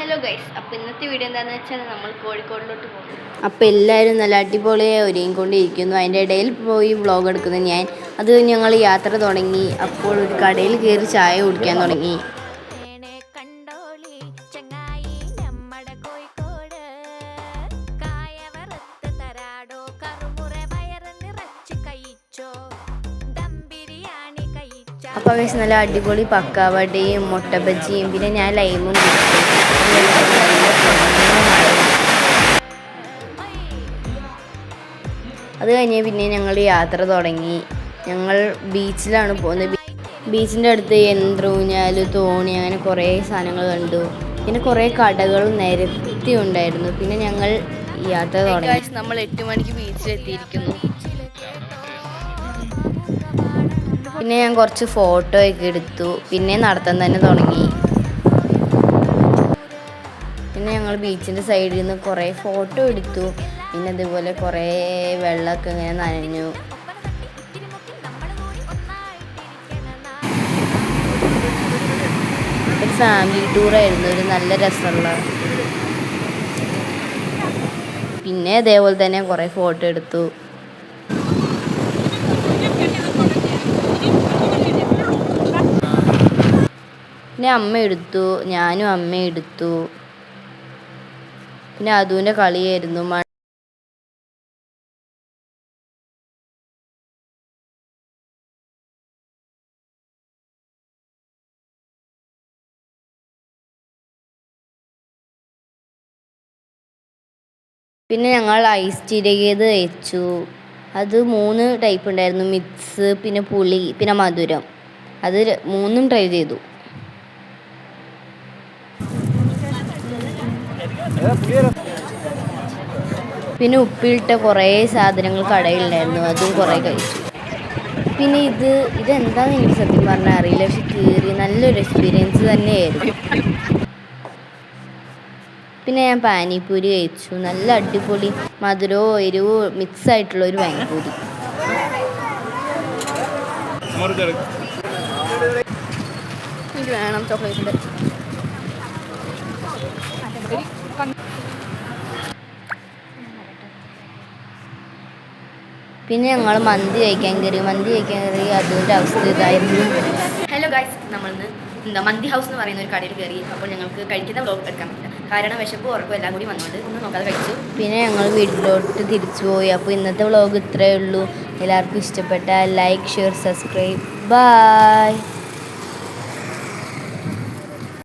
Hello guys, അപ്പോൾ ഇന്നത്തെ video എന്താണെന്ന് വെച്ചാൽ നമ്മൾ കോഴിക്കോടിലോട്ട് പോകും. അപ്പോൾ എല്ലാവരും നല്ല അടിപൊളിയായി ഒരുങ്ങിക്കൊണ്ടിരിക്കുന്നു. അതിൻ്റെ ഇടയിൽ പോയി വ്ളോഗ് എടുക്കുന്നത് ഞാൻ. അത് ഞങ്ങൾ യാത്ര തുടങ്ങി. അപ്പോൾ ഒരു കടയിൽ കയറി ചായ കുടിക്കാൻ തുടങ്ങി. അപ്പോൾ ഗൈസ് നല്ല അടിപൊളി പക്കാവടയും മുട്ട ബജിയും പിന്നെ ഞാൻ ലൈമും അത് കഴിഞ്ഞ് പിന്നെ ഞങ്ങൾ യാത്ര തുടങ്ങി. ഞങ്ങൾ ബീച്ചിലാണ് പോകുന്നത്. ബീച്ചിൻ്റെ അടുത്ത് യന്ത്രൂഞ്ഞാൽ, തോണി, അങ്ങനെ കുറേ സാധനങ്ങൾ കണ്ടു. പിന്നെ കുറേ കടകൾ നിരത്തി ഉണ്ടായിരുന്നു. പിന്നെ ഞങ്ങൾ യാത്ര തുടങ്ങി. നമ്മൾ 8 മണിക്ക് ബീച്ചിലെത്തിയിരിക്കുന്നു. പിന്നെ ഞാൻ കുറച്ച് ഫോട്ടോ ഒക്കെ എടുത്തു. പിന്നെ നടത്താൻ തന്നെ തുടങ്ങി. പിന്നെ ഞങ്ങൾ ബീച്ചിൻ്റെ സൈഡിൽ നിന്ന് കുറേ ഫോട്ടോ എടുത്തു. പിന്നെ അതുപോലെ കുറേ വെള്ളമൊക്കെ ഇങ്ങനെ നനഞ്ഞു. ഒരു ഫാമിലി ടൂറായിരുന്നു, ഒരു നല്ല രസമുള്ള. പിന്നെ അതേപോലെ തന്നെ കുറേ ഫോട്ടോ എടുത്തു. പിന്നെ അമ്മ എടുത്തു, ഞാനും അമ്മയും എടുത്തു. പിന്നെ അതുവിൻ്റെ കളിയായിരുന്നു. പിന്നെ ഞങ്ങൾ ഐസ് ചിരകിയത് വെച്ചു. അത് 3 ടൈപ്പ് ഉണ്ടായിരുന്നു, മിക്സ്, പിന്നെ പുളി, പിന്നെ മധുരം. അത് 3ഉം ട്രൈ ചെയ്തു. പിന്നെ ഉപ്പിലിട്ട കുറേ സാധനങ്ങൾ കടയിലുണ്ടായിരുന്നു, അതും കുറേ കഴിച്ചു. പിന്നെ ഇതെന്താണെന്ന് എനിക്ക് സത്യം പറഞ്ഞാൽ അറിയില്ല, പക്ഷെ കീറി നല്ലൊരു എക്സ്പീരിയൻസ് തന്നെയായിരുന്നു. പിന്നെ ഞാൻ പാനിപ്പൂരി കഴിച്ചു. നല്ല അടിപൊളി മധുരവും എരിവും മിക്സ് ആയിട്ടുള്ള ഒരു പാനിപ്പൂരി. എനിക്ക് വേണം ചോക്ലേറ്റിൻ്റെ. പിന്നെ ഞങ്ങൾ മന്തി കഴിക്കാൻ കയറി. അതിൻ്റെ അവസ്ഥ ഇതായിരുന്നു. ഹലോ ഗൈസ്, നമ്മളിന്ന് മന്തി ഹൗസ് എന്ന് പറയുന്ന ഒരു കടയിൽ കയറി. അപ്പോൾ ഞങ്ങൾക്ക് കഴിക്കുന്ന വ്ളോഗ് എടുക്കാൻ പറ്റില്ല, കാരണം വിശപ്പ് ഉറക്കം എല്ലാം കൂടി വന്നുകൊണ്ട് ഒന്നും നോക്കാതെ കഴിച്ചു. പിന്നെ ഞങ്ങൾ വീട്ടിലോട്ട് തിരിച്ചു പോയി. അപ്പോൾ ഇന്നത്തെ വ്ളോഗ് ഇത്രയേ ഉള്ളൂ. എല്ലാവർക്കും ഇഷ്ടപ്പെട്ട ലൈക്ക്, ഷെയർ, സബ്സ്ക്രൈബ്. ബൈ.